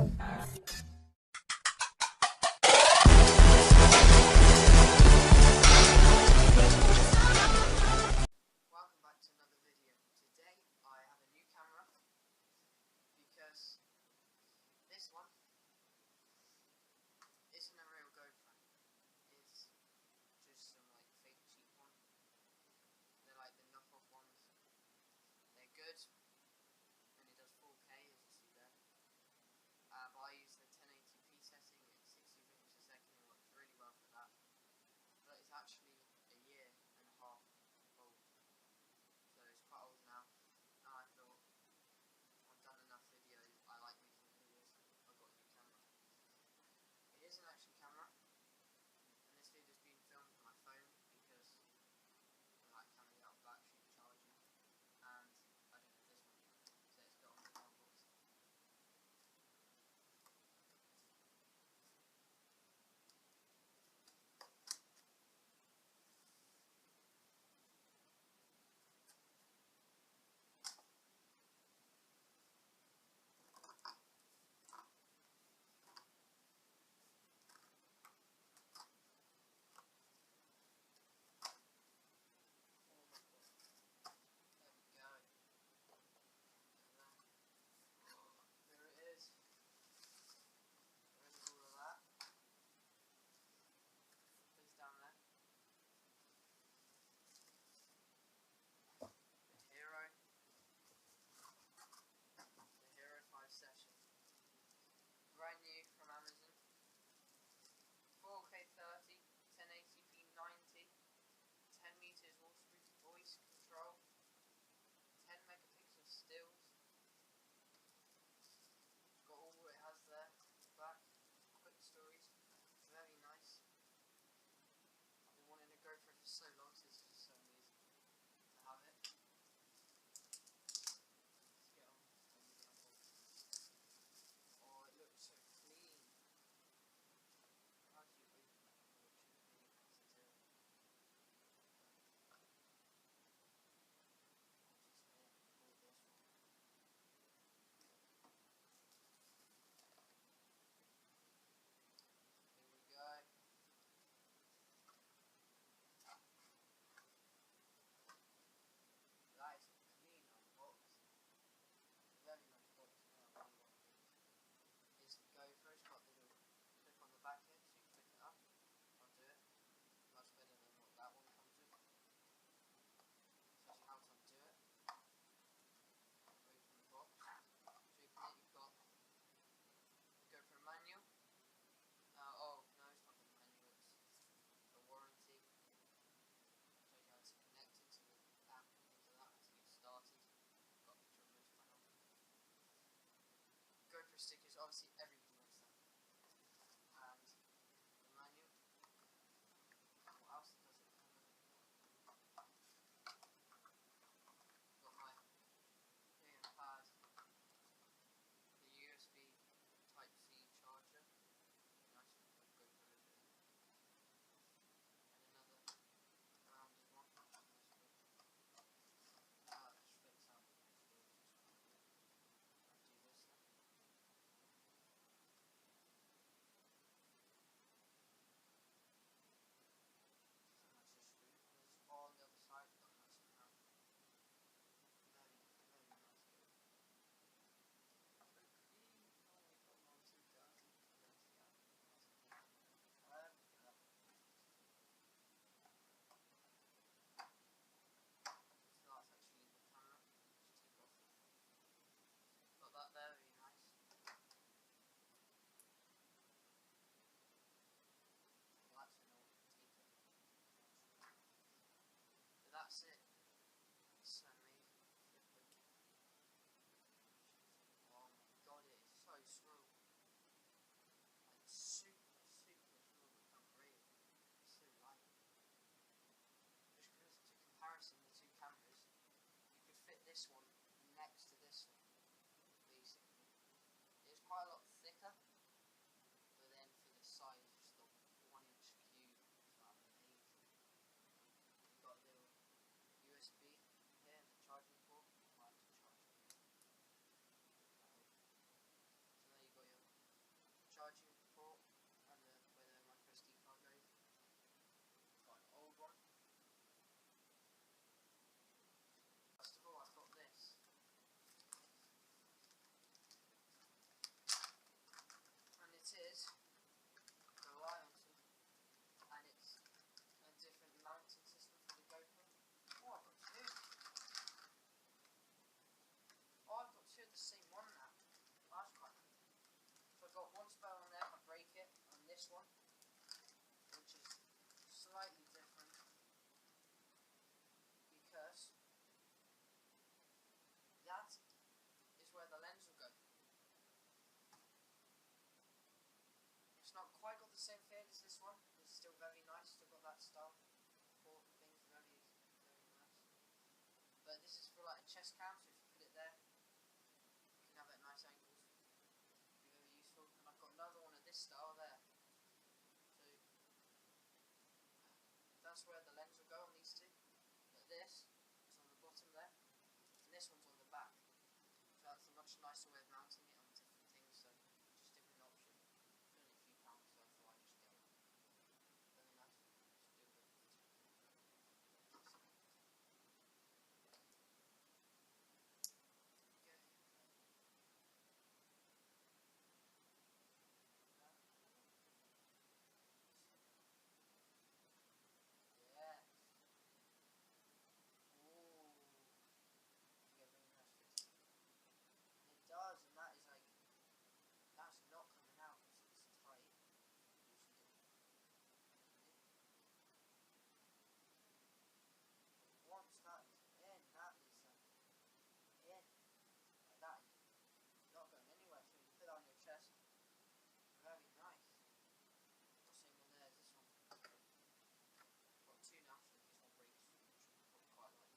Welcome back to another video. Today I have a new camera because this one isn't a real GoPro. It's just some like fake cheap one. They're like the knockoff ones. They're good and it does 4K as you see there. But I use the 1080p setting at 60 frames a second. It works really well for that. But it's actually a year and a half old. So it's quite old now, and I thought I've done enough videos, I like making videos, I've got a new camera. It is an action camera, and this video is being filmed on my phone because I like camera out of battery charging, and I don't have this one, so it's got on the mailbox. There we go. There it is. There is all of that. It's down there. The Hero 5 Session. Brand new from Amazon. 4K 30, 1080p 90, 10 meters waterproof voice control, 10 megapixel stills. Got all it has there. Back, quick stories, very nice. I've been wanting to go for it for so long, so this is so amazing to have it. Let's get on with the unboxing. Oh, it looks so clean. How do you open it? Unfortunately, how to do it. Here we go. That is a clean unbox. Very nice box. Now, I really like it. Here's the GoPro. It's got the little clip on the back here, so you can pick it up. I'll do it. Much better than what that one comes with. Shows you how to undo it. Away from the box. So you can, you've got the GoPro manual. Oh no, it's not the manual. It's the warranty. Shows you how to connect it to the app and things like that to get started. Got a picture of most panel. GoPro stickers. Obviously, everybody wants them. And the manual. What else does it come with? Got my thing and pad, the USB Type-C charger, nice GoPro logo there, and another rounded one. It flips out the next door, which is quite good. I'll do this then. So that's the screw, and there's on the other side, got a nice crown. Very, very nice build. So clean. Oh, we got mine so dirty. Dirty out. Nice and clean. Look at that. So that's actually the camera. Just take off. Got that there, very nice. Well, that's an old potato. But that's it. It's so amazing. Oh my god, it is so smooth. Like super, super smooth. Unreal. It's so light. Just because to comparison the two cameras, you could fit this one next to this one, basically. It's quite a lot thicker, but then for the size, just the 1-inch cube is amazing. You've got a little USB here, the charging port. I like to charge it. So there you got your But this is for like a chest cam, so if you put it there, you can have it at nice angles. Be very useful. And I've got another one of this style there. So that's where the lens will go on these two. But this is on the bottom there, and this one's on the back. So that's a much nicer way of mounting it on different things. So just different option. It's only a few pounds, so I thought I'd just get one. Very nice. Just do a bit of yeah. Ooh. Yeah, very nice fit. It does, and that is like, that's not coming out because it's tight. Once that is in, that is in. Like that is not going anywhere. So you put that on your chest. Very nice. The same one there as this one. Got two now, so in case one breaks, which will probably quite like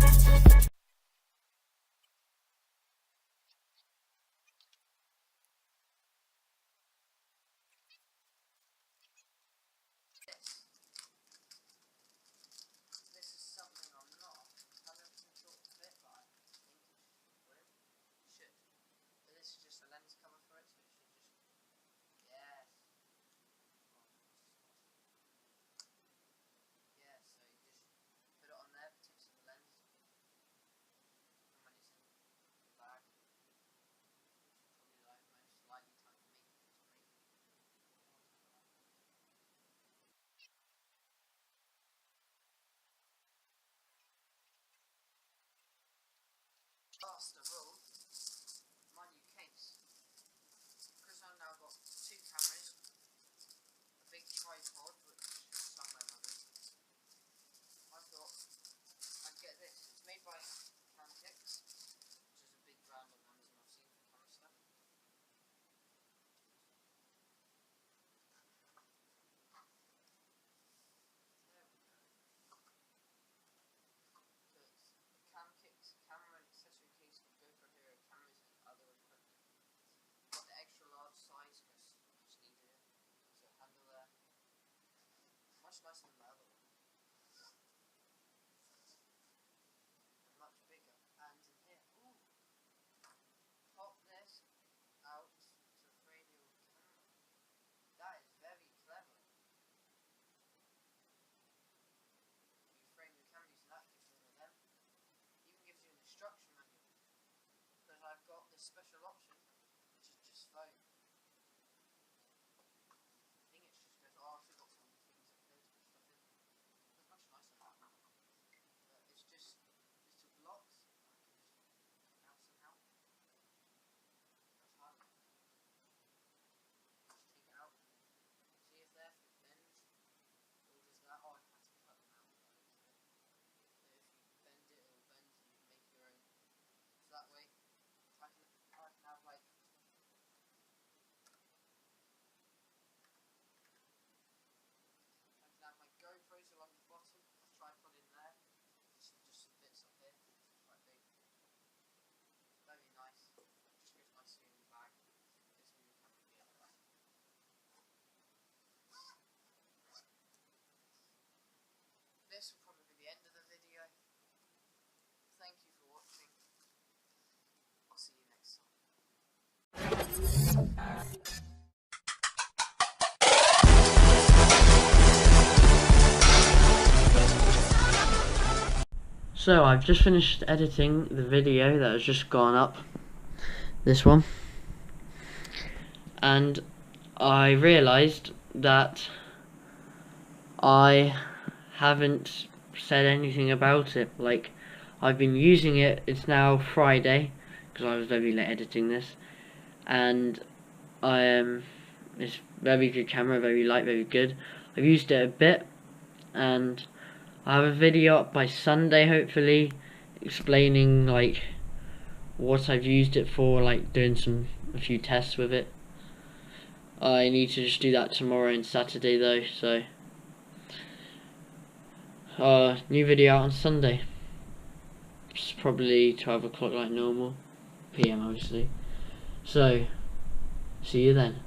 plastic. This is something I'm not 100% sure of fit, but I think it will. Should. But this is just a lens cover for it, so it should just. Yes. Yeah, so you just put it on there, the tips of the lens, and when it's in the bag, which is probably like most likely time for me, it's great. Last of all, my new case. Because I've now got two cameras, a big tripod, which is somewhere in my room, I thought I'd get this. It's made by Camkix, which is a big brand on Amazon I've seen for camera stuff. There we go. So it's a Camkix camera and accessory case for GoPro Hero cameras and other equipment. Got the extra large size because I just needed it. So handle there. Much nicer than my other one. And much bigger. And in here, ooh, pop this out to frame your camera. That is very clever. You frame your camera using that, gives you one of them. Even gives you an instruction manual. Because I've got this special option, which is just phone. I think it's just goes, oh, I've also got some things up here to put stuff in. It's much nicer than that. But it's just little blocks. I can just take out somehow. That's hard. Just take it out. See if there, if it bends. Or does that, oh, I have to cut them out by the looks of it. So if you bend it, it'll bend and you can make your own. So that way, I can have like, I can have my GoPros along the bottom, a tripod in there, just some bits up here, quite big. Very nice. Just goes nicely in the bag. Just move your camera gear like that. This will probably be the end of the video. Thank you for watching. I'll see you next time. So I've just finished editing the video that has just gone up, this one, and I realised that I haven't said anything about it. Like, I've been using it, it's now Friday, because I was very late editing this, and it's very good camera, very light, very good. I've used it a bit, and I have a video up by Sunday, hopefully, explaining like what I've used it for, like doing a few tests with it. I need to just do that tomorrow and Saturday though, so new video out on Sunday. It's probably 12 o'clock like normal. PM obviously. So, see you then.